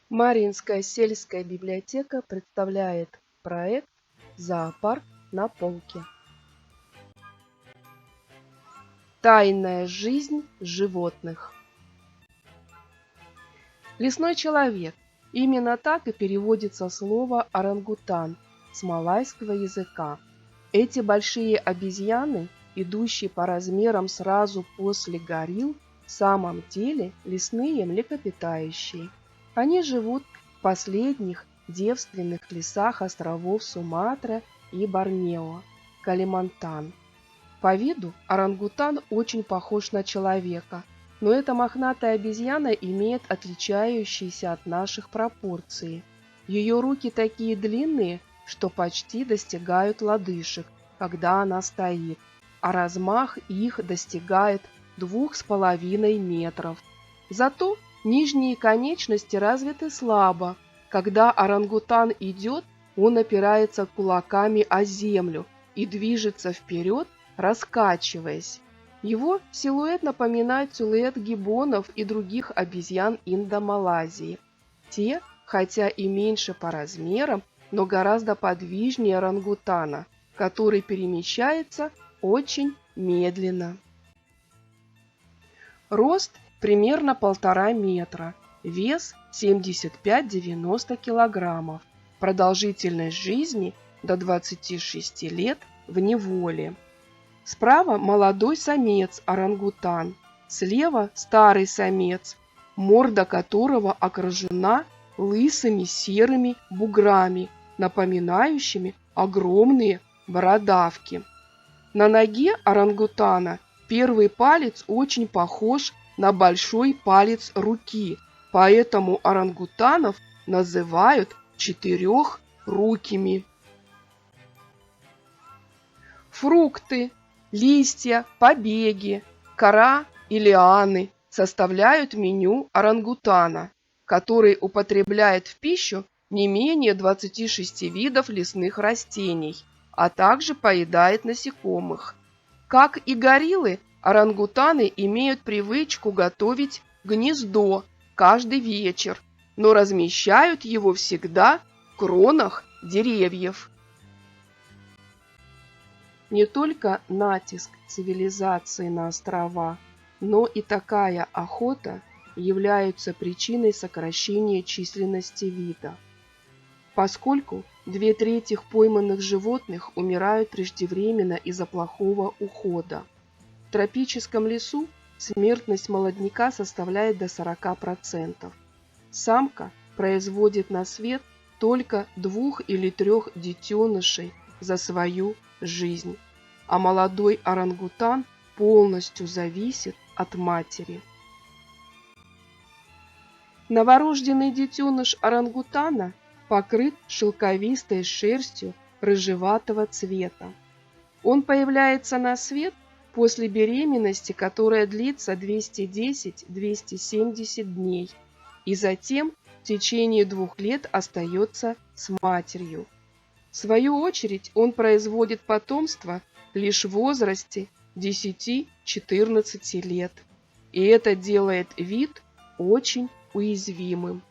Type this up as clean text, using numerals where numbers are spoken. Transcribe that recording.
Марьинская сельская библиотека представляет проект «Зоопарк на полке». Тайная жизнь животных. Лесной человек. Именно так и переводится слово орангутан с малайского языка. Эти большие обезьяны, идущие по размерам сразу после горилл, в самом деле лесные млекопитающие. Они живут в последних девственных лесах островов Суматра и Борнео, Калимантан. По виду орангутан очень похож на человека, но эта мохнатая обезьяна имеет отличающиеся от наших пропорции. Ее руки такие длинные, что почти достигают лодыжек, когда она стоит, а размах их достигает 2,5 метров. Зато нижние конечности развиты слабо. Когда орангутан идет, он опирается кулаками о землю и движется вперед, раскачиваясь. Его силуэт напоминает силуэт гиббонов и других обезьян Индо-Малайзии. Те, хотя и меньше по размерам, но гораздо подвижнее орангутана, который перемещается очень медленно. Рост примерно 1,5 метра, вес 75-90 килограммов, продолжительность жизни до 26 лет в неволе. Справа молодой самец орангутан, слева старый самец, морда которого окружена лысыми серыми буграми, напоминающими огромные бородавки. На ноге орангутана первый палец очень похож на большой палец руки, поэтому орангутанов называют четырехрукими. Фрукты, листья, побеги, кора и лианы составляют меню орангутана, который употребляет в пищу не менее 26 видов лесных растений, а также поедает насекомых. Как и гориллы, орангутаны имеют привычку готовить гнездо каждый вечер, но размещают его всегда в кронах деревьев. Не только натиск цивилизации на острова, но и такая охота являются причиной сокращения численности вида. Поскольку 2/3 пойманных животных умирают преждевременно из-за плохого ухода. В тропическом лесу смертность молодняка составляет до 40%. Самка производит на свет только 2 или 3 детенышей за свою жизнь, а молодой орангутан полностью зависит от матери. Новорожденный детеныш орангутана покрыт шелковистой шерстью рыжеватого цвета. Он появляется на свет после беременности, которая длится 210-270 дней, и затем в течение 2 лет остается с матерью. В свою очередь он производит потомство лишь в возрасте 10-14 лет, и это делает вид очень уязвимым.